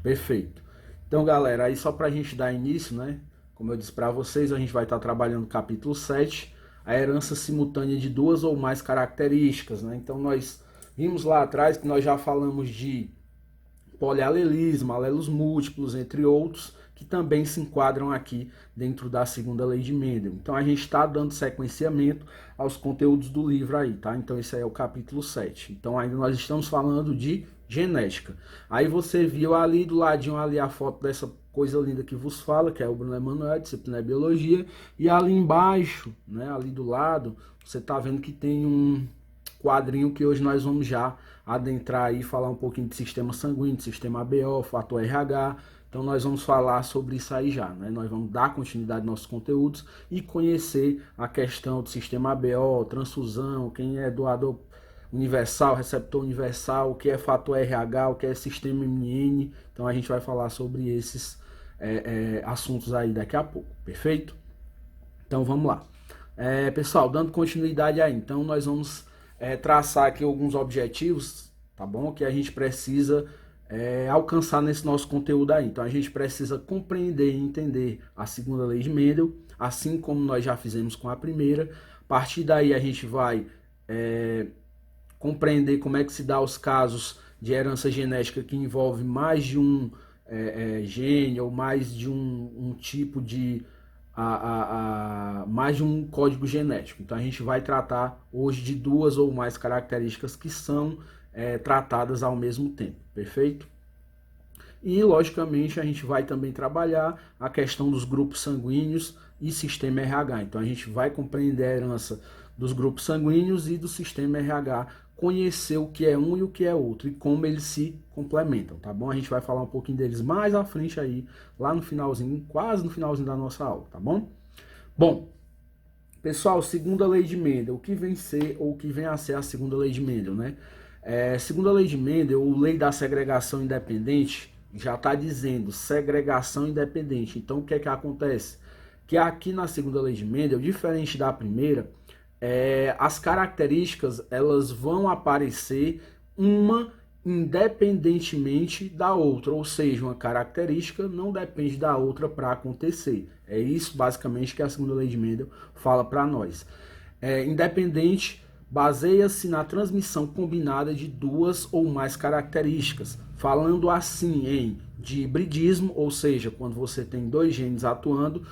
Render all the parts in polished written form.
Perfeito. Então, galera, aí só para a gente dar início, né? Como eu disse para vocês, a gente vai estar trabalhando no capítulo 7, a herança simultânea de duas ou mais características, né? Então, nós vimos lá atrás que nós já falamos de polialelismo, alelos múltiplos, entre outros, que também se enquadram aqui dentro da segunda lei de Mendel. Então a gente está dando sequenciamento aos conteúdos do livro aí, tá? Então esse aí é o capítulo 7. Então ainda nós estamos falando de genética. Aí você viu ali do ladinho ali a foto dessa coisa linda que vos fala, que é o Bruno Emanuel, disciplina de biologia, e ali embaixo, né, ali do lado, você está vendo que tem um quadrinho que hoje nós vamos já adentrar aí, falar um pouquinho de sistema sanguíneo, de sistema ABO, fator RH. Então nós vamos falar sobre isso aí já, né? Nós vamos dar continuidade aos nossos conteúdos e conhecer a questão do sistema ABO, transfusão, quem é doador universal, receptor universal, o que é fator RH, o que é sistema MN. Então a gente vai falar sobre esses assuntos aí daqui a pouco, perfeito? Então vamos lá. Pessoal, dando continuidade aí, então nós vamos traçar aqui alguns objetivos, tá bom? Que a gente precisa alcançar nesse nosso conteúdo aí. Então a gente precisa compreender e entender a segunda lei de Mendel, assim como nós já fizemos com a primeira. A partir daí a gente vai compreender como é que se dá os casos de herança genética que envolve mais de um gene ou mais de um tipo de mais de um código genético. Então a gente vai tratar hoje de duas ou mais características que são tratadas ao mesmo tempo, perfeito? E logicamente a gente vai também trabalhar a questão dos grupos sanguíneos e sistema RH. Então a gente vai compreender a herança dos grupos sanguíneos e do sistema RH, conhecer o que é um e o que é outro e como eles se complementam, tá bom? A gente vai falar um pouquinho deles mais à frente aí, lá no finalzinho, quase no finalzinho da nossa aula, tá bom? Bom, pessoal, segunda lei de Mendel, o que vem ser ou o que vem a ser a segunda lei de Mendel, né? Segunda lei de Mendel, ou lei da segregação independente, já está dizendo segregação independente. Então o que é que acontece? Que aqui na segunda lei de Mendel, diferente da primeira, as características elas vão aparecer uma independentemente da outra, ou seja, uma característica não depende da outra para acontecer. É isso basicamente que a segunda lei de Mendel fala para nós. Independente baseia-se na transmissão combinada de duas ou mais características, falando assim em de hibridismo, ou seja, quando você tem dois genes atuando,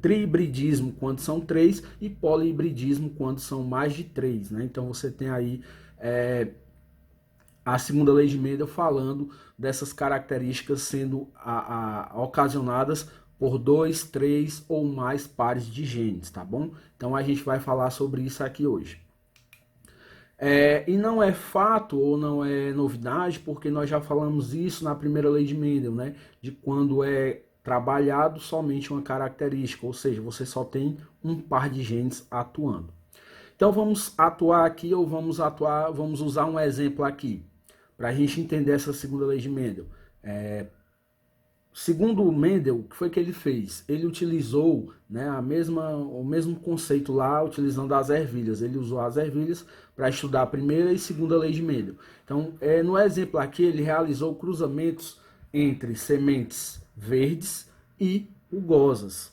trihibridismo quando são três e polihibridismo quando são mais de três, né? Então você tem aí a segunda lei de Mendel falando dessas características sendo ocasionadas por dois, três ou mais pares de genes, tá bom? Então a gente vai falar sobre isso aqui hoje. E não é fato ou não é novidade, porque nós já falamos isso na primeira lei de Mendel, né? De quando é trabalhado somente uma característica, ou seja, você só tem um par de genes atuando. Então vamos atuar aqui, ou vamos usar um exemplo aqui, para a gente entender essa segunda lei de Mendel. Segundo o Mendel, o que foi que ele fez? Ele utilizou, né, o mesmo conceito lá, utilizando as ervilhas. Ele usou as ervilhas para estudar a primeira e segunda lei de Mendel. Então, no exemplo aqui, ele realizou cruzamentos entre sementes verdes e rugosas,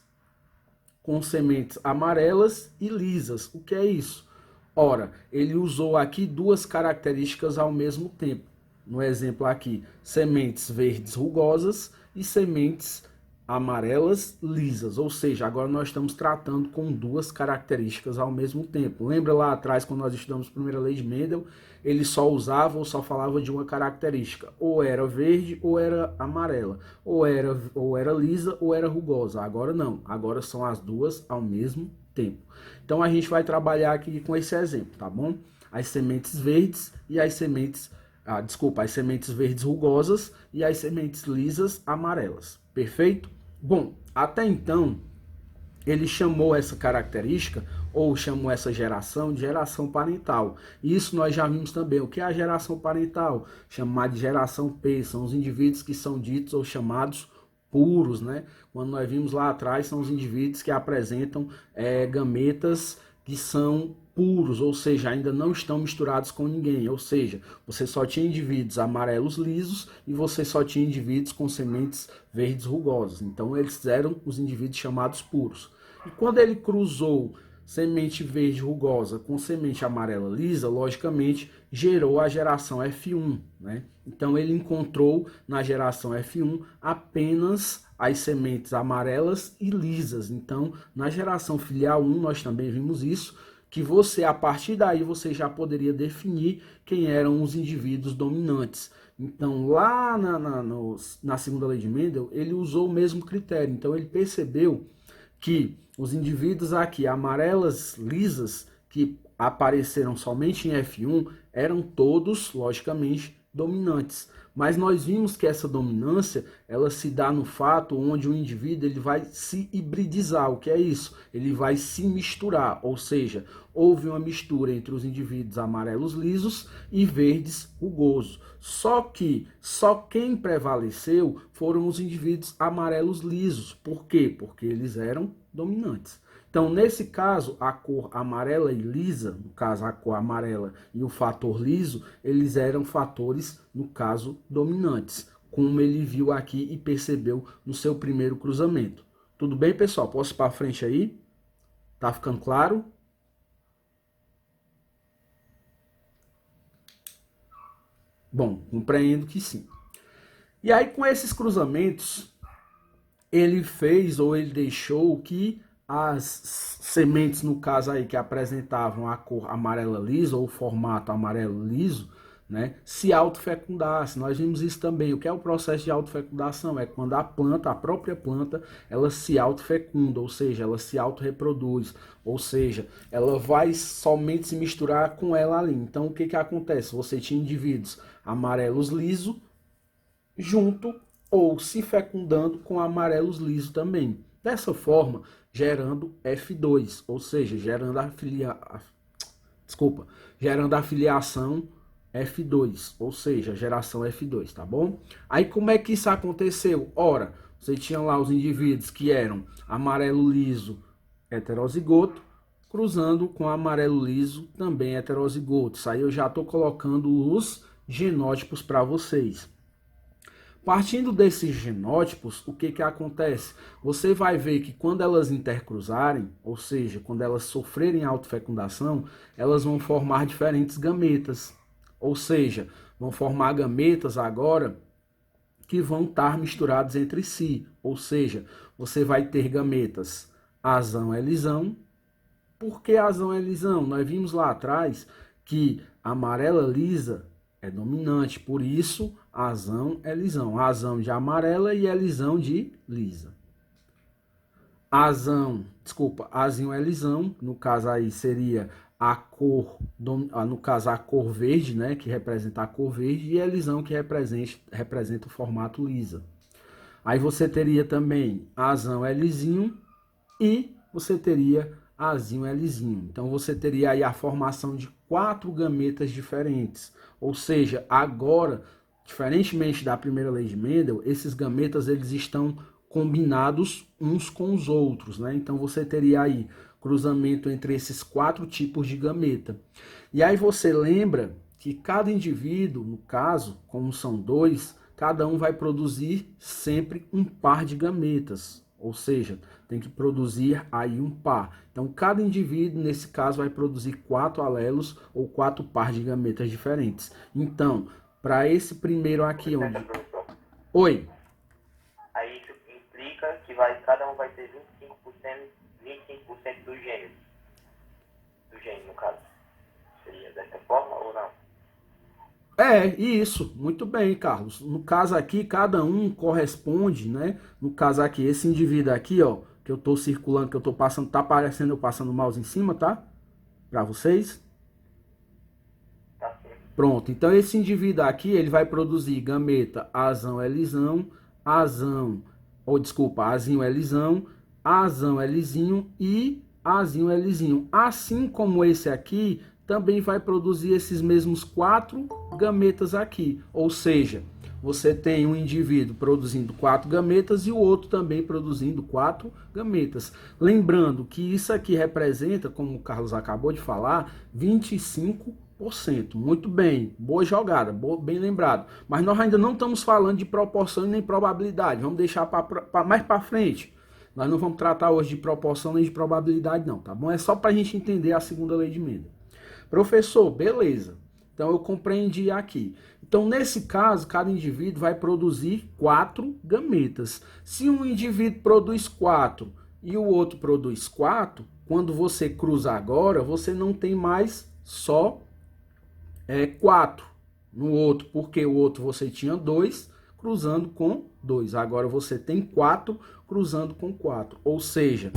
com sementes amarelas e lisas. O que é isso? Ora, ele usou aqui duas características ao mesmo tempo. No exemplo aqui, sementes verdes rugosas e sementes amarelas lisas, ou seja, agora nós estamos tratando com duas características ao mesmo tempo. Lembra lá atrás, quando nós estudamos a primeira lei de Mendel, ele só usava ou só falava de uma característica, ou era verde ou era amarela, ou era lisa ou era rugosa. Agora não, agora são as duas ao mesmo tempo. Então a gente vai trabalhar aqui com esse exemplo, tá bom? As sementes verdes e as sementes as sementes verdes rugosas e as sementes lisas amarelas. Perfeito? Bom, até então, ele chamou essa característica, ou chamou essa geração, de geração parental. Isso nós já vimos também. O que é a geração parental? Chamada de geração P, são os indivíduos que são ditos ou chamados puros, né? Quando nós vimos lá atrás, são os indivíduos que apresentam gametas que são puros, ou seja, ainda não estão misturados com ninguém, ou seja, você só tinha indivíduos amarelos lisos e você só tinha indivíduos com sementes verdes rugosas. Então eles eram os indivíduos chamados puros. E quando ele cruzou semente verde rugosa com semente amarela lisa, logicamente gerou a geração F1, né? Então ele encontrou na geração F1 apenas as sementes amarelas e lisas. Então, na geração filial 1 nós também vimos isso, que você, a partir daí, você já poderia definir quem eram os indivíduos dominantes. Então, lá na segunda lei de Mendel, ele usou o mesmo critério. Então, ele percebeu que os indivíduos aqui, amarelas lisas, que apareceram somente em F1, eram todos, logicamente, dominantes. Mas nós vimos que essa dominância, ela se dá no fato onde o indivíduo ele vai se hibridizar. O que é isso? Ele vai se misturar, ou seja, houve uma mistura entre os indivíduos amarelos lisos e verdes rugosos. Só que só quem prevaleceu foram os indivíduos amarelos lisos. Por quê? Porque eles eram dominantes. Então, nesse caso, a cor amarela e lisa, no caso a cor amarela e o fator liso, eles eram fatores, no caso, dominantes, como ele viu aqui e percebeu no seu primeiro cruzamento. Tudo bem, pessoal? Posso ir para frente aí? Tá ficando claro? Bom, compreendo que sim. E aí, com esses cruzamentos, ele fez ou ele deixou que as sementes, no caso aí, que apresentavam a cor amarela lisa ou o formato amarelo liso, né, se autofecundassem. Nós vimos isso também. O que é o processo de autofecundação? É quando a planta, a própria planta, ela se autofecunda, ou seja, ela se autorreproduz, ou seja, ela vai somente se misturar com ela ali. Então, o que que acontece? Você tinha indivíduos amarelos lisos junto ou se fecundando com amarelos lisos também. Dessa forma, gerando F2, ou seja, gerando gerando a filiação F2, ou seja, geração F2, tá bom? Aí como é que isso aconteceu? Ora, você tinha lá os indivíduos que eram amarelo liso heterozigoto, cruzando com amarelo liso também heterozigoto. Isso aí eu já estou colocando os genótipos para vocês. Partindo desses genótipos, o que que acontece? Você vai ver que quando elas intercruzarem, ou seja, quando elas sofrerem autofecundação, elas vão formar diferentes gametas. Ou seja, vão formar gametas agora que vão estar misturados entre si. Ou seja, você vai ter gametas azão elisão. Por que azão elisão? Nós vimos lá atrás que a amarela lisa é dominante, por isso azão é lisão. Azão de amarela e elisão de lisa. Azinho é lisão, no caso aí seria a cor, no caso a cor verde, né, que representa a cor verde, e elisão que representa o formato lisa. Aí você teria também azão é lisinho e você teria azinho é lisinho. Então você teria aí a formação de 4 gametas diferentes. Ou seja, agora, diferentemente da primeira lei de Mendel, esses gametas eles estão combinados uns com os outros, né? Então você teria aí cruzamento entre esses 4 tipos de gameta. E aí você lembra que cada indivíduo, no caso, como são 2, cada um vai produzir sempre um par de gametas. Ou seja, tem que produzir aí um par. Então, cada indivíduo, nesse caso, vai produzir 4 alelos ou 4 pares de gametas diferentes. Então, para esse primeiro aqui, onde... Oi. Aí isso implica que cada um vai ter 25% do gênio. Do gênio, no caso. Seria dessa forma ou não? É, isso, muito bem, Carlos. No caso aqui, cada um corresponde, né? No caso aqui, esse indivíduo aqui, ó, que eu tô circulando, que eu tô passando, tá aparecendo eu passando o mouse em cima, tá? Para vocês. Tá sim. Pronto, então esse indivíduo aqui, ele vai produzir gameta azão elisão, azinho elisão, azão elisinho e azinho elisinho. Assim como esse aqui, também vai produzir esses mesmos 4 gametas aqui. Ou seja, você tem um indivíduo produzindo 4 gametas e o outro também produzindo 4 gametas. Lembrando que isso aqui representa, como o Carlos acabou de falar, 25%. Muito bem, boa jogada, bem lembrado. Mas nós ainda não estamos falando de proporção nem probabilidade. Vamos deixar mais para frente. Nós não vamos tratar hoje de proporção nem de probabilidade não, tá bom? É só para a gente entender a segunda lei de Mendel. Professor, beleza. Então eu compreendi aqui. Então nesse caso, cada indivíduo vai produzir 4 gametas. Se um indivíduo produz 4 e o outro produz 4, quando você cruza agora, você não tem mais só 4 no outro, porque o outro você tinha 2 cruzando com 2. Agora você tem 4 cruzando com 4. Ou seja,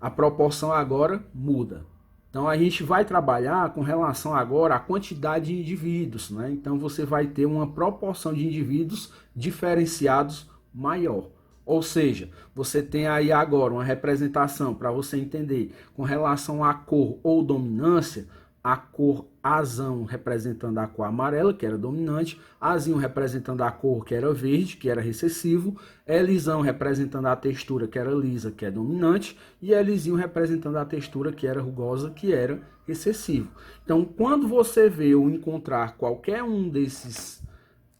a proporção agora muda. Então a gente vai trabalhar com relação agora à quantidade de indivíduos, né? Então você vai ter uma proporção de indivíduos diferenciados maior. Ou seja, você tem aí agora uma representação para você entender com relação à cor ou dominância, a cor azão representando a cor amarela, que era dominante, azinho representando a cor que era verde, que era recessivo, Lzão representando a textura que era lisa, que é dominante, e Lzinho representando a textura que era rugosa, que era recessivo. Então, quando você vê ou encontrar qualquer um desses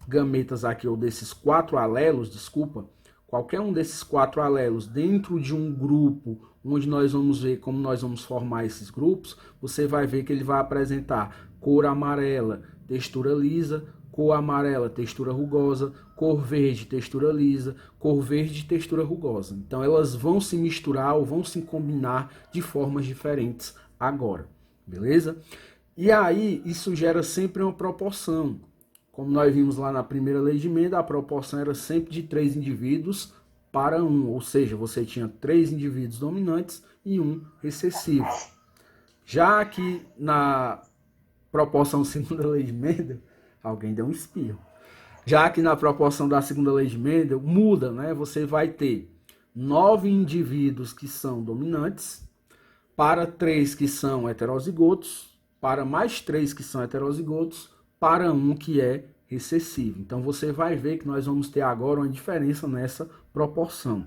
gametas aqui, ou desses 4 alelos, desculpa, qualquer um desses 4 alelos dentro de um grupo, onde nós vamos ver como nós vamos formar esses grupos, você vai ver que ele vai apresentar cor amarela, textura lisa, cor amarela, textura rugosa, cor verde, textura lisa, cor verde, textura rugosa. Então elas vão se misturar ou vão se combinar de formas diferentes agora, beleza? E aí isso gera sempre uma proporção. Como nós vimos lá na primeira lei de Mendel, a proporção era sempre de 3 indivíduos para 1, ou seja, você tinha 3 indivíduos dominantes e 1 recessivo. Já que na proporção segunda lei de Mendel, alguém deu um espirro. Já que na proporção da segunda lei de Mendel, muda, né? Você vai ter 9 indivíduos que são dominantes, para 3 que são heterozigotos, para mais 3 que são heterozigotos, para 1 que é recessivo. Então você vai ver que nós vamos ter agora uma diferença nessa proporção.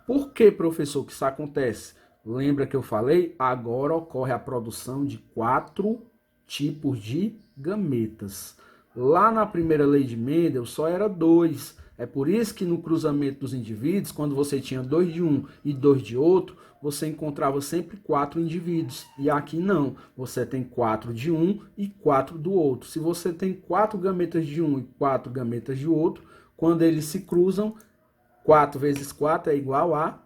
Por que, professor, que isso acontece? Lembra que eu falei? Agora ocorre a produção de 4 tipos de gametas. Lá na primeira lei de Mendel só era 2. É por isso que no cruzamento dos indivíduos, quando você tinha 2 de um e 2 de outro, você encontrava sempre 4 indivíduos. E aqui não, você tem 4 de um e 4 do outro. Se você tem 4 gametas de um e 4 gametas de outro, quando eles se cruzam, 4 vezes 4 é igual a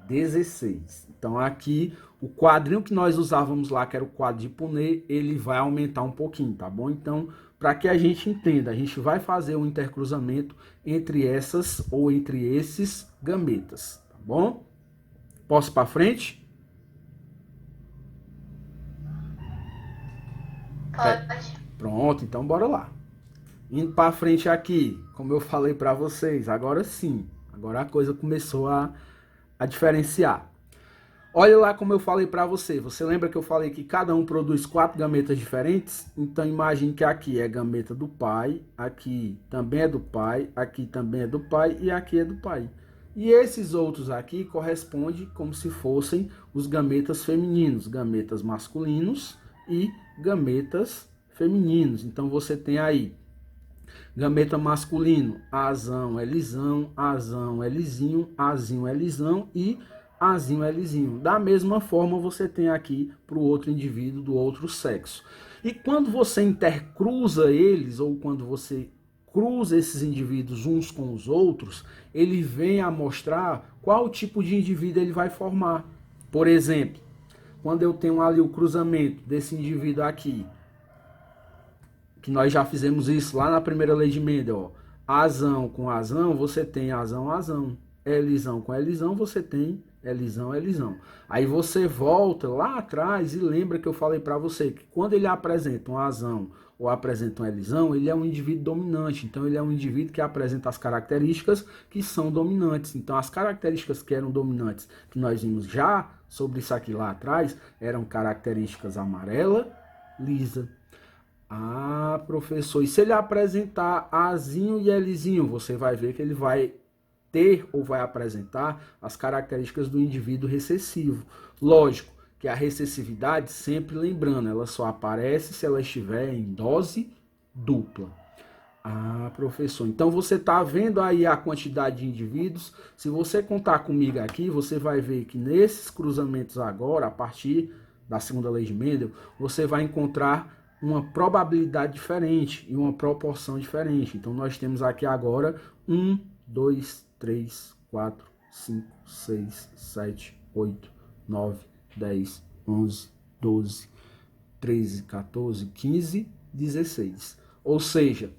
16. Então aqui o quadrinho que nós usávamos lá, que era o quadro de Punnett, ele vai aumentar um pouquinho, tá bom? Então, para que a gente entenda, a gente vai fazer um intercruzamento entre essas ou entre esses gametas, tá bom? Posso ir para frente? Pode. Pronto, então bora lá. Indo para frente aqui, como eu falei para vocês, agora sim, agora a coisa começou a diferenciar. Olha lá como eu falei para você. Você lembra que eu falei que cada um produz 4 gametas diferentes? Então imagine que aqui é gameta do pai, aqui também é do pai, aqui também é do pai e aqui é do pai. E esses outros aqui correspondem como se fossem os gametas femininos, gametas masculinos e gametas femininos. Então você tem aí gameta masculino, azão, Lzão, azão, Lzinho, azinho, Lzão e azinho, Lzinho. Da mesma forma você tem aqui para o outro indivíduo do outro sexo. E quando você intercruza eles, ou quando você cruza esses indivíduos uns com os outros, ele vem a mostrar qual tipo de indivíduo ele vai formar. Por exemplo, quando eu tenho ali o cruzamento desse indivíduo aqui, que nós já fizemos isso lá na primeira lei de Mendel, ó. Azão com azão, você tem azão, azão. Lzão com Lzão, você tem Lzão, Lzão. Aí você volta lá atrás e lembra que eu falei para você que quando ele apresenta um azão ou apresenta um Lzão, ele é um indivíduo dominante. Então ele é um indivíduo que apresenta as características que são dominantes. Então as características que eram dominantes, que nós vimos já sobre isso aqui lá atrás, eram características amarela, lisa. Ah, professor, e se ele apresentar Azinho e Lzinho, você vai ver que ele vai ter ou vai apresentar as características do indivíduo recessivo. Lógico que a recessividade, sempre lembrando, ela só aparece se ela estiver em dose dupla. Ah, professor, então você está vendo aí a quantidade de indivíduos. Se você contar comigo aqui, você vai ver que nesses cruzamentos agora, a partir da segunda lei de Mendel, você vai encontrar uma probabilidade diferente e uma proporção diferente. Então nós temos aqui agora 1, 2, 3, 4, 5, 6, 7, 8, 9, 10, 11, 12, 13, 14, 15, 16. Ou seja,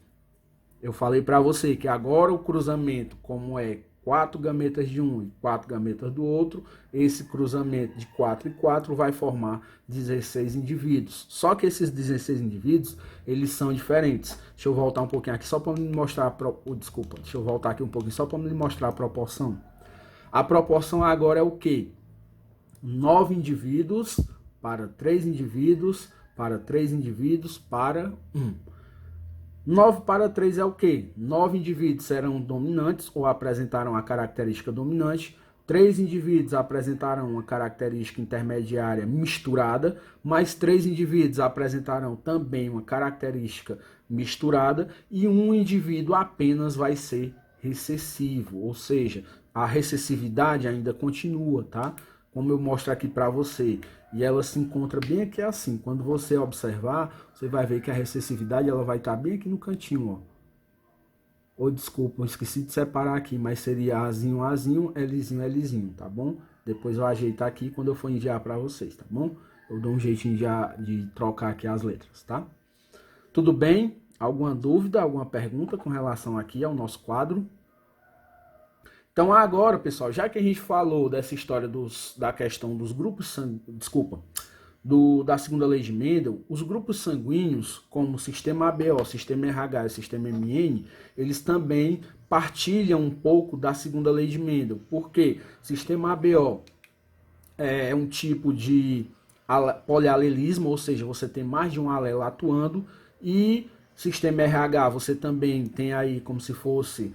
eu falei para você que agora o cruzamento, como é 4 gametas de um e 4 gametas do outro, esse cruzamento de 4 e 4 vai formar 16 indivíduos. Só que esses 16 indivíduos, eles são diferentes. Deixa eu voltar um pouquinho aqui só para me mostrar desculpa, deixa eu voltar aqui um pouquinho só para me mostrar a proporção. A proporção agora é o quê? 9 indivíduos para 3 indivíduos para 3 indivíduos para 1. 9 para 3 é o quê? 9 indivíduos serão dominantes ou apresentarão a característica dominante, 3 indivíduos apresentarão uma característica intermediária misturada, mais 3 indivíduos apresentarão também uma característica misturada e um indivíduo apenas vai ser recessivo, ou seja, a recessividade ainda continua, tá? Como eu mostro aqui para você, e ela se encontra bem aqui assim. Quando você observar, você vai ver que a recessividade ela vai estar bem aqui no cantinho, ó. Ou desculpa, eu esqueci de separar aqui, mas seria Azinho, Azinho, Lzinho, Lzinho, tá bom? Depois eu ajeitar aqui quando eu for enviar para vocês, tá bom? Eu dou um jeitinho de trocar aqui as letras, tá? Tudo bem? Alguma dúvida, alguma pergunta com relação aqui ao nosso quadro? Então agora, pessoal, já que a gente falou dessa história da questão dos grupos sanguíneos, da segunda lei de Mendel, os grupos sanguíneos, como o sistema ABO, sistema RH e sistema MN, eles também partilham um pouco da segunda lei de Mendel. Por quê? Sistema ABO é um tipo de polialelismo, ou seja, você tem mais de um alelo atuando, e sistema RH você também tem aí como se fosse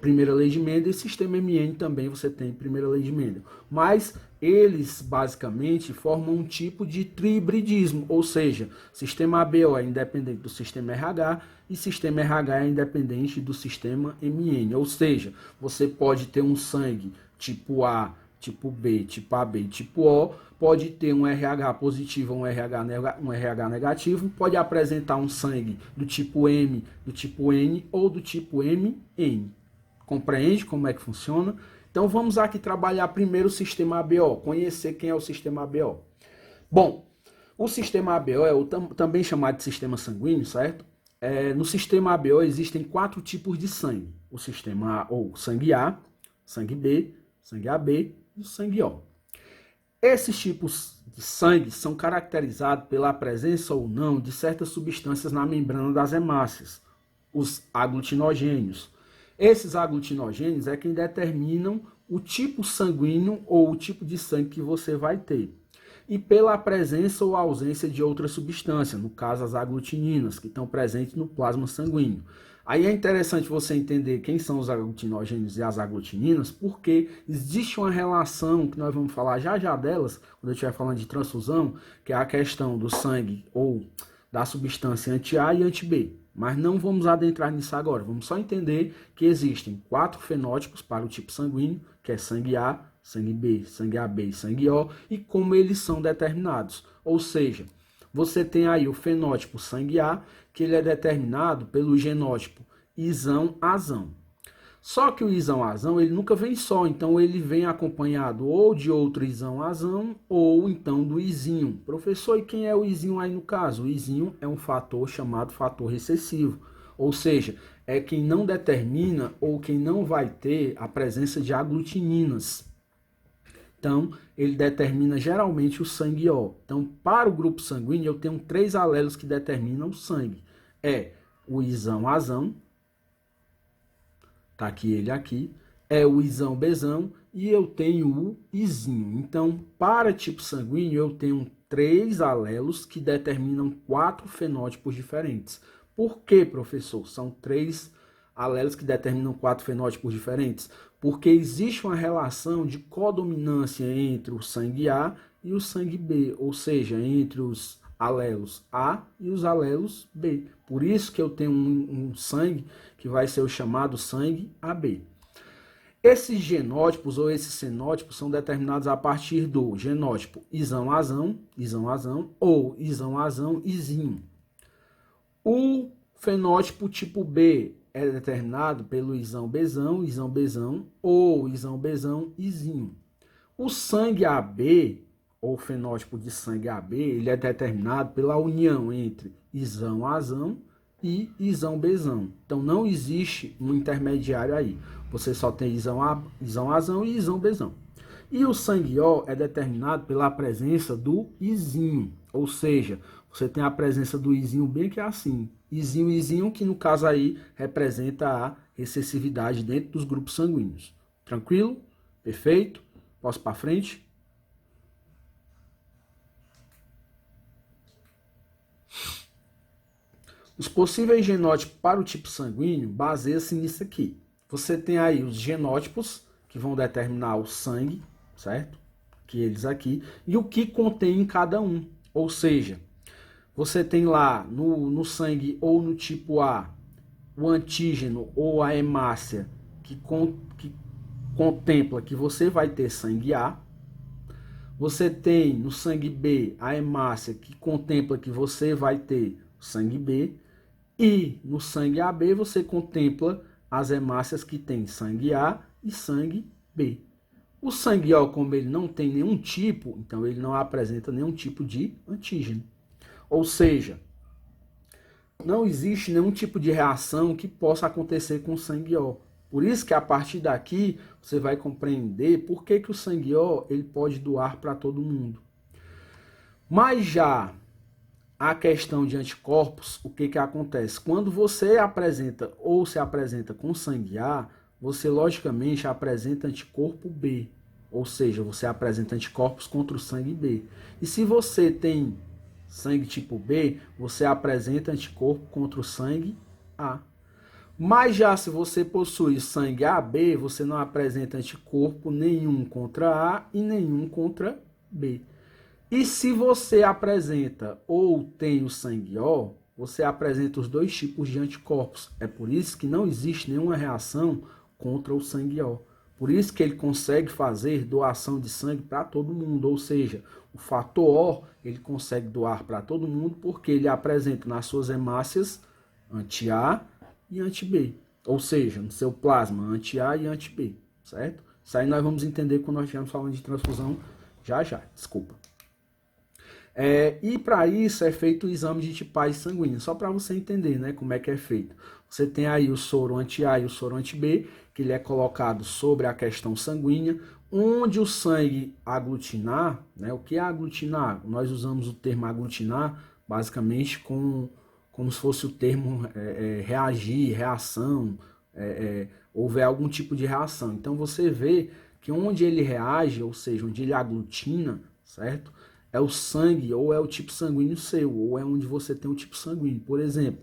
primeira lei de Mendel, e sistema MN também você tem primeira lei de Mendel. Mas eles basicamente formam um tipo de trihibridismo, ou seja, sistema ABO é independente do sistema RH e sistema RH é independente do sistema MN. Ou seja, você pode ter um sangue tipo A, tipo B, tipo AB e tipo O, pode ter um RH positivo ou um RH negativo, pode apresentar um sangue do tipo M, do tipo N ou do tipo MN. Compreende como é que funciona? Então vamos aqui trabalhar primeiro o sistema ABO, conhecer quem é o sistema ABO. Bom, o sistema ABO é também chamado de sistema sanguíneo, certo? No sistema ABO existem 4 tipos de sangue. O sistema ou sangue A, sangue B, sangue AB e o sangue O. Esses tipos de sangue são caracterizados pela presença ou não de certas substâncias na membrana das hemácias, os aglutinogênios. Esses aglutinogênios é quem determinam o tipo sanguíneo ou o tipo de sangue que você vai ter. E pela presença ou ausência de outra substância, no caso as aglutininas, que estão presentes no plasma sanguíneo. Aí é interessante você entender quem são os aglutinogênios e as aglutininas, porque existe uma relação, que nós vamos falar já já delas, quando eu estiver falando de transfusão, que é a questão do sangue ou da substância anti-A e anti-B. Mas não vamos adentrar nisso agora, vamos só entender que existem 4 fenótipos para o tipo sanguíneo, que é sangue A, sangue B, sangue AB e sangue O, e como eles são determinados. Ou seja, você tem aí o fenótipo sangue A, que ele é determinado pelo genótipo isão-azão. Só que o isão-azão ele nunca vem só, então ele vem acompanhado ou de outro isão-azão ou então do isinho. Professor, e quem é o isinho aí no caso? O isinho é um fator chamado fator recessivo, ou seja, é quem não determina ou quem não vai ter a presença de aglutininas. Então, ele determina geralmente o sangue O. Então, para o grupo sanguíneo, eu tenho 3 alelos que determinam o sangue. É o isão-azão, tá aqui ele aqui, é o isão-bezão e eu tenho o isinho. Então, para tipo sanguíneo, eu tenho 3 alelos que determinam 4 fenótipos diferentes. Por que, professor? São 3 alelos que determinam 4 fenótipos diferentes? Porque existe uma relação de codominância entre o sangue A e o sangue B, ou seja, entre os alelos A e os alelos B. Por isso que eu tenho um sangue que vai ser o chamado sangue AB. Esses genótipos ou esses fenótipos são determinados a partir do genótipo isão-azão, isão-azão ou isão-azão, izinho. O fenótipo tipo B é determinado pelo isão-bezão, isão-bezão ou isão-bezão, izinho. O sangue AB, ou fenótipo de sangue AB, ele é determinado pela união entre isão-azão e isão-bezão. Então não existe um intermediário aí. Você só tem isão-azão e isão-bezão. E o sangue O é determinado pela presença do izinho, ou seja, você tem a presença do izinho bem que é assim, izinho, izinho, que no caso aí representa a recessividade dentro dos grupos sanguíneos. Tranquilo? Perfeito? Posso para frente? Os possíveis genótipos para o tipo sanguíneo baseiam-se nisso aqui. Você tem aí os genótipos que vão determinar o sangue, certo? Que eles aqui, e o que contém em cada um. Ou seja, você tem lá no sangue ou no tipo A o antígeno ou a hemácia que contempla que você vai ter sangue A. Você tem no sangue B a hemácia que contempla que você vai ter sangue B. E no sangue AB você contempla as hemácias que tem sangue A e sangue B. O sangue O, como ele não tem nenhum tipo, então ele não apresenta nenhum tipo de antígeno. Ou seja, não existe nenhum tipo de reação que possa acontecer com o sangue O. Por isso que a partir daqui você vai compreender por que o sangue O ele pode doar para todo mundo. Mas já a questão de anticorpos, o que acontece? Quando você apresenta ou se apresenta com sangue A, você logicamente apresenta anticorpo B, ou seja, você apresenta anticorpos contra o sangue B. E se você tem sangue tipo B, você apresenta anticorpo contra o sangue A. Mas já se você possui sangue AB, você não apresenta anticorpo nenhum contra A e nenhum contra B. E se você apresenta ou tem o sangue O, você apresenta os dois tipos de anticorpos. É por isso que não existe nenhuma reação contra o sangue O. Por isso que ele consegue fazer doação de sangue para todo mundo. Ou seja, o fator O ele consegue doar para todo mundo porque ele apresenta nas suas hemácias anti-A e anti-B. Ou seja, no seu plasma anti-A e anti-B. Certo? Isso aí nós vamos entender quando nós estivermos falando de transfusão já. Desculpa. E para isso é feito o exame de tipagem sanguínea, só para você entender, né, como é que é feito. Você tem aí o soro anti-A e o soro anti-B, que ele é colocado sobre a questão sanguínea, onde o sangue aglutinar, né, o que é aglutinar? Nós usamos o termo aglutinar basicamente como se fosse o termo reagir, reação, houver algum tipo de reação. Então você vê que onde ele reage, ou seja, onde ele aglutina, certo? É o sangue ou é o tipo sanguíneo seu, ou é onde você tem o tipo sanguíneo. Por exemplo,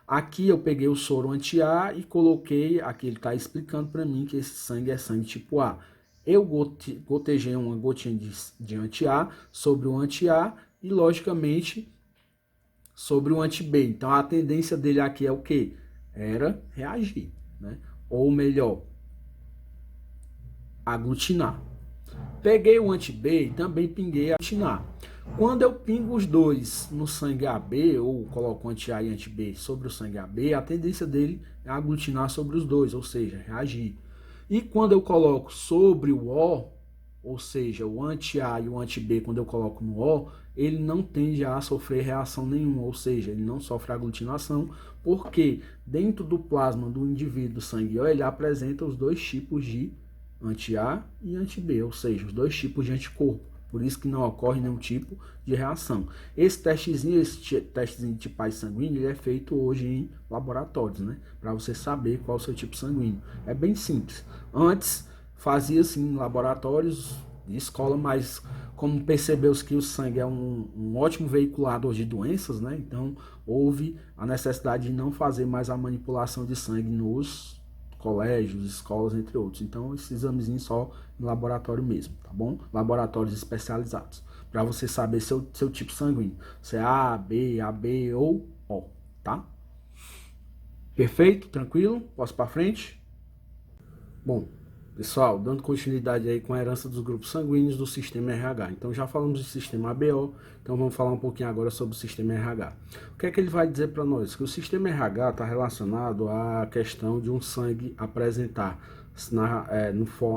aqui eu peguei o soro anti-A e coloquei, aqui ele está explicando para mim que esse sangue é sangue tipo A. Eu gotejei uma gotinha de anti-A sobre o anti-A e, logicamente, sobre o anti-B. Então, a tendência dele aqui é o quê? Era reagir, né? Ou melhor, aglutinar. Peguei o anti-B e também pinguei a aglutinar. Quando eu pingo os dois no sangue AB, ou coloco anti-A e anti-B sobre o sangue AB, a tendência dele é aglutinar sobre os dois, ou seja, reagir. E quando eu coloco sobre o O, ou seja, o anti-A e o anti-B, quando eu coloco no O, ele não tende a sofrer reação nenhuma, ou seja, ele não sofre aglutinação, porque dentro do plasma do indivíduo do sangue O, ele apresenta os dois tipos de anti-A e anti-B, ou seja, os dois tipos de anticorpo. Por isso que não ocorre nenhum tipo de reação. Esse testezinho de tipagem sanguínea, ele é feito hoje em laboratórios, né? Para você saber qual é o seu tipo sanguíneo. É bem simples. Antes, fazia-se em laboratórios de escola, mas como percebeu-se que o sangue é um ótimo veiculador de doenças, né? Então houve a necessidade de não fazer mais a manipulação de sangue nos colégios, escolas, entre outros. Então esse examezinho só em laboratório mesmo, tá bom? Laboratórios especializados, para você saber seu tipo sanguíneo, se é A, B, AB ou O, tá? Perfeito? Tranquilo? Posso para frente? Bom, pessoal, dando continuidade aí com a herança dos grupos sanguíneos do sistema RH. Então já falamos do sistema ABO, então vamos falar um pouquinho agora sobre o sistema RH. O que é que ele vai dizer para nós? Que o sistema RH está relacionado à questão de um sangue apresentar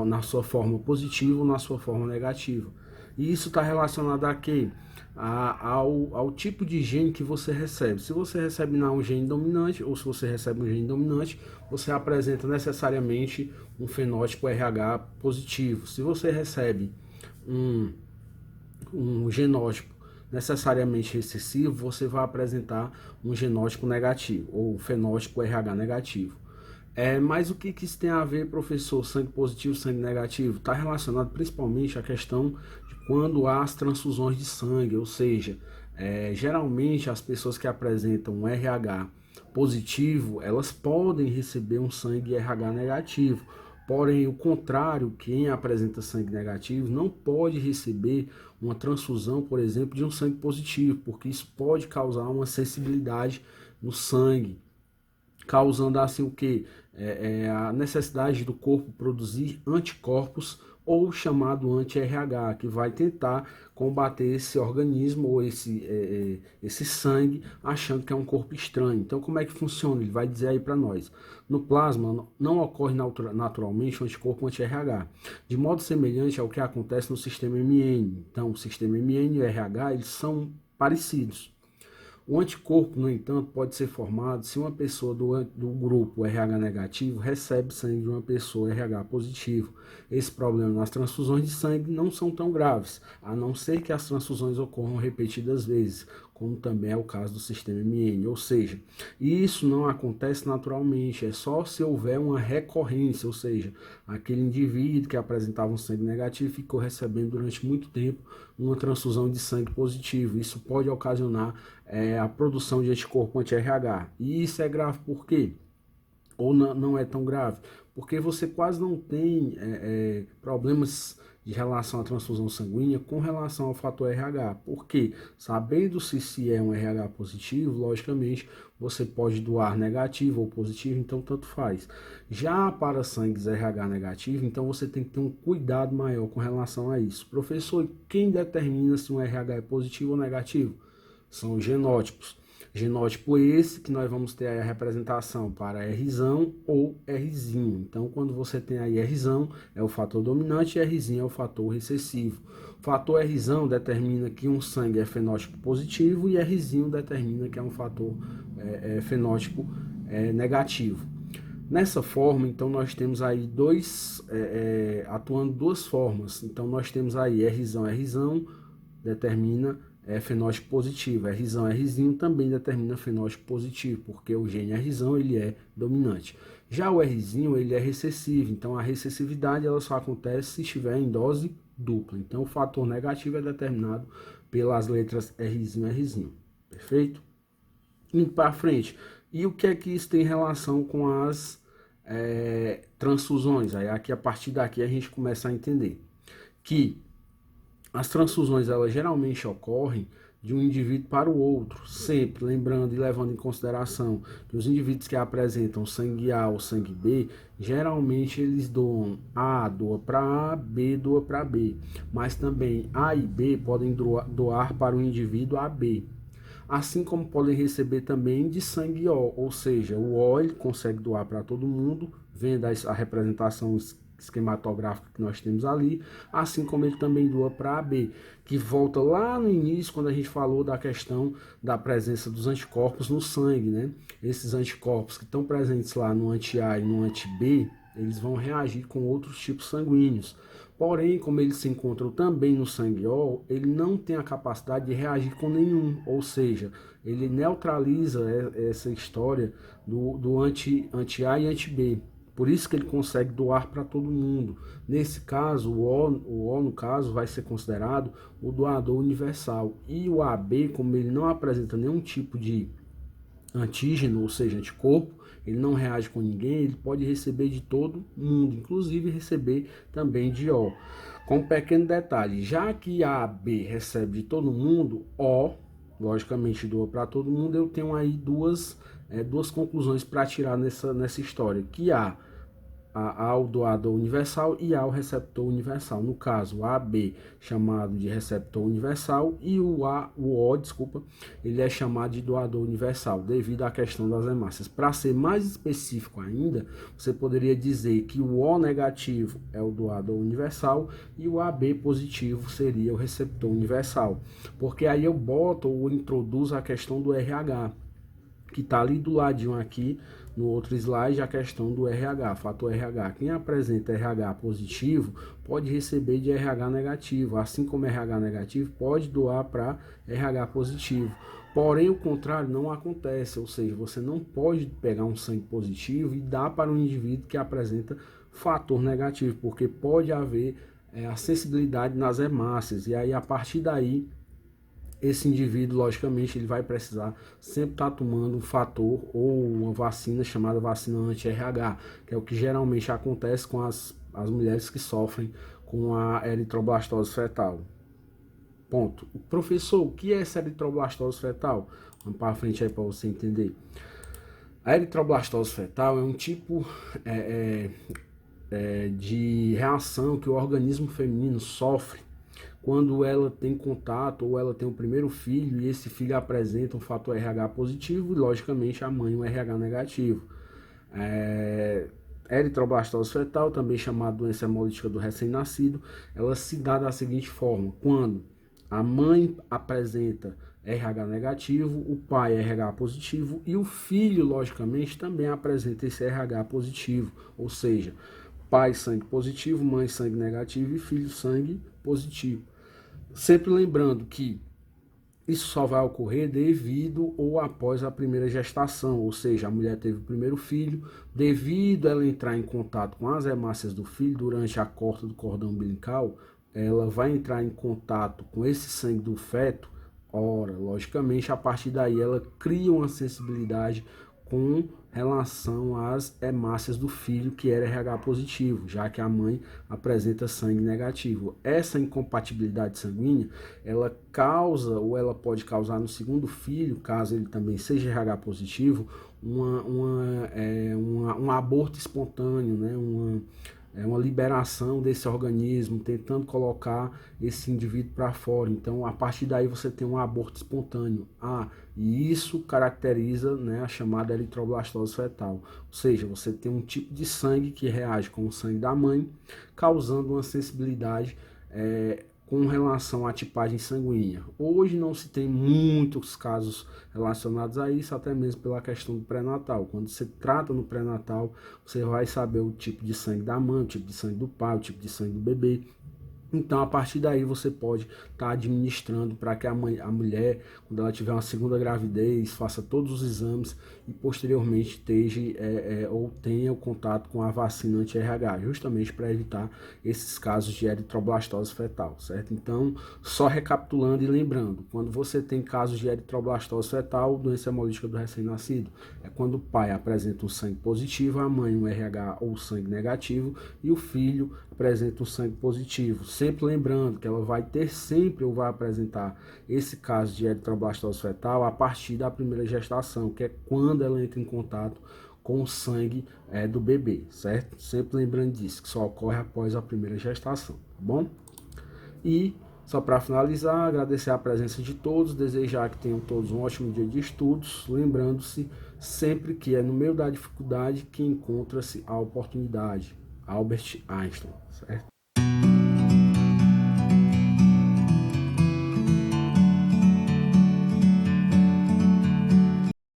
na sua forma positiva ou na sua forma negativa. E isso está relacionado a quê? Ao tipo de gene que você recebe. Se você recebe um gene dominante ou se você recebe um gene dominante, você apresenta necessariamente um fenótipo RH positivo. Se você recebe um genótipo necessariamente recessivo, você vai apresentar um genótipo negativo ou um fenótipo RH negativo. Mas o que isso tem a ver, professor? Sangue positivo, sangue negativo? Está relacionado principalmente à questão de quando há as transfusões de sangue, ou seja, geralmente as pessoas que apresentam um RH positivo, elas podem receber um sangue RH negativo. Porém, o contrário, quem apresenta sangue negativo não pode receber uma transfusão, por exemplo, de um sangue positivo, porque isso pode causar uma sensibilidade no sangue, causando assim o que? A necessidade do corpo produzir anticorpos ou chamado anti-RH, que vai tentar combater esse organismo ou esse sangue, achando que é um corpo estranho. Então, como é que funciona? Ele vai dizer aí para nós. No plasma não ocorre naturalmente o anticorpo anti-RH, de modo semelhante ao que acontece no sistema MN. Então, o sistema MN e o RH, eles são parecidos. O anticorpo, no entanto, pode ser formado se uma pessoa do grupo RH negativo recebe sangue de uma pessoa RH positivo. Esse problema nas transfusões de sangue não são tão graves, a não ser que as transfusões ocorram repetidas vezes, como também é o caso do sistema MN, ou seja, isso não acontece naturalmente, é só se houver uma recorrência, ou seja, aquele indivíduo que apresentava um sangue negativo ficou recebendo durante muito tempo uma transfusão de sangue positivo. Isso pode ocasionar a produção de anticorpo anti-RH. E isso é grave por quê? Ou não é tão grave? Porque você quase não tem problemas de relação à transfusão sanguínea com relação ao fator RH. Por quê? Sabendo se é um RH positivo, logicamente, você pode doar negativo ou positivo, então tanto faz. Já para sangues RH negativo, então você tem que ter um cuidado maior com relação a isso. Professor, quem determina se um RH é positivo ou negativo? São os genótipos. Genótipo esse que nós vamos ter aí a representação para Rzão ou Rzinho. Então, quando você tem aí Rzão, é o fator dominante e Rzinho é o fator recessivo. O fator Rzão determina que um sangue é fenótipo positivo e Rzinho determina que é um fator fenótipo negativo. Nessa forma, então, nós temos aí atuando duas formas. Então, nós temos aí Rzão determina fenótipo positivo. Rzão, Rzinho também determina fenótipo positivo, porque o gene Rzão ele é dominante. Já o Rzinho ele é recessivo, então a recessividade ela só acontece se estiver em dose dupla. Então o fator negativo é determinado pelas letras Rzinho e Rzinho. Perfeito? Indo para frente. E o que é que isso tem relação com as transfusões? Aí aqui, a partir daqui a gente começa a entender que as transfusões, elas geralmente ocorrem de um indivíduo para o outro, sempre lembrando e levando em consideração que os indivíduos que apresentam sangue A ou sangue B, geralmente eles doam A doa para A, B doa para B, mas também A e B podem doar para o indivíduo AB, assim como podem receber também de sangue O, ou seja, o O ele consegue doar para todo mundo, vendo a representação esquematográfica que nós temos ali, assim como ele também doa para AB, que volta lá no início, quando a gente falou da questão da presença dos anticorpos no sangue, né? Esses anticorpos que estão presentes lá no anti-A e no anti-B, eles vão reagir com outros tipos sanguíneos. Porém, como eles se encontram também no sangue O, ele não tem a capacidade de reagir com nenhum, ou seja, ele neutraliza essa história do anti-A e anti-B. Por isso que ele consegue doar para todo mundo. Nesse caso, o O no caso vai ser considerado o doador universal. E o AB, como ele não apresenta nenhum tipo de antígeno, ou seja, anticorpo, ele não reage com ninguém, ele pode receber de todo mundo, inclusive receber também de O. Com um pequeno detalhe, já que a B recebe de todo mundo, O, logicamente, doa para todo mundo, eu tenho aí duas conclusões para tirar nessa história, que há o doador universal e há o receptor universal. No caso, o AB chamado de receptor universal e o O, desculpa, ele é chamado de doador universal, devido à questão das hemácias. Para ser mais específico ainda, você poderia dizer que o O negativo é o doador universal e o AB positivo seria o receptor universal. Porque aí eu boto ou introduzo a questão do RH, que está ali do ladinho aqui, no outro slide, a questão do RH, fator RH. Quem apresenta RH positivo pode receber de RH negativo, assim como RH negativo pode doar para RH positivo. Porém, o contrário não acontece, ou seja, você não pode pegar um sangue positivo e dar para um indivíduo que apresenta fator negativo, porque pode haver a sensibilidade nas hemácias, e aí a partir daí esse indivíduo, logicamente, ele vai precisar sempre estar tomando um fator ou uma vacina chamada vacina anti-RH, que é o que geralmente acontece com as mulheres que sofrem com a eritroblastose fetal. Ponto. Professor, o que é essa eritroblastose fetal? Vamos para frente aí para você entender. A eritroblastose fetal é um tipo de reação que o organismo feminino sofre quando ela tem contato ou ela tem o primeiro filho e esse filho apresenta um fator RH positivo e, logicamente, a mãe um RH negativo. Eritroblastose fetal, também chamada doença hemolítica do recém-nascido, ela se dá da seguinte forma: quando a mãe apresenta RH negativo, o pai RH positivo e o filho, logicamente, também apresenta esse RH positivo, ou seja, pai sangue positivo, mãe sangue negativo e filho sangue positivo. Sempre lembrando que isso só vai ocorrer devido ou após a primeira gestação, ou seja, a mulher teve o primeiro filho, devido a ela entrar em contato com as hemácias do filho durante a corta do cordão umbilical, ela vai entrar em contato com esse sangue do feto. Ora, logicamente, a partir daí ela cria uma sensibilidade com relação às hemácias do filho que era RH positivo, já que a mãe apresenta sangue negativo. Essa incompatibilidade sanguínea, ela causa ou ela pode causar no segundo filho, caso ele também seja RH positivo, um aborto espontâneo, né? Uma liberação desse organismo, tentando colocar esse indivíduo para fora. Então, a partir daí você tem um aborto espontâneo. E isso caracteriza, né, a chamada eritroblastose fetal. Ou seja, você tem um tipo de sangue que reage com o sangue da mãe, causando uma sensibilidade com relação à tipagem sanguínea. Hoje não se tem muitos casos relacionados a isso, até mesmo pela questão do pré-natal. Quando você trata no pré-natal, você vai saber o tipo de sangue da mãe, o tipo de sangue do pai, o tipo de sangue do bebê. Então, a partir daí, você pode estar administrando para que a mulher, quando ela tiver uma segunda gravidez, faça todos os exames e posteriormente esteja ou tenha o contato com a vacina anti-RH, justamente para evitar esses casos de eritroblastose fetal, certo? Então, só recapitulando e lembrando, quando você tem casos de eritroblastose fetal, doença hemolítica do recém-nascido, é quando o pai apresenta um sangue positivo, a mãe um RH ou sangue negativo e o filho apresenta um sangue positivo. Sempre lembrando que ela vai ter sempre ou vai apresentar esse caso de eritroblastose fetal a partir da primeira gestação, que é quando ela entra em contato com o sangue do bebê, certo? Sempre lembrando disso, que só ocorre após a primeira gestação, tá bom? E só para finalizar, agradecer a presença de todos, desejar que tenham todos um ótimo dia de estudos, lembrando-se sempre que é no meio da dificuldade que encontra-se a oportunidade. Albert Einstein, certo?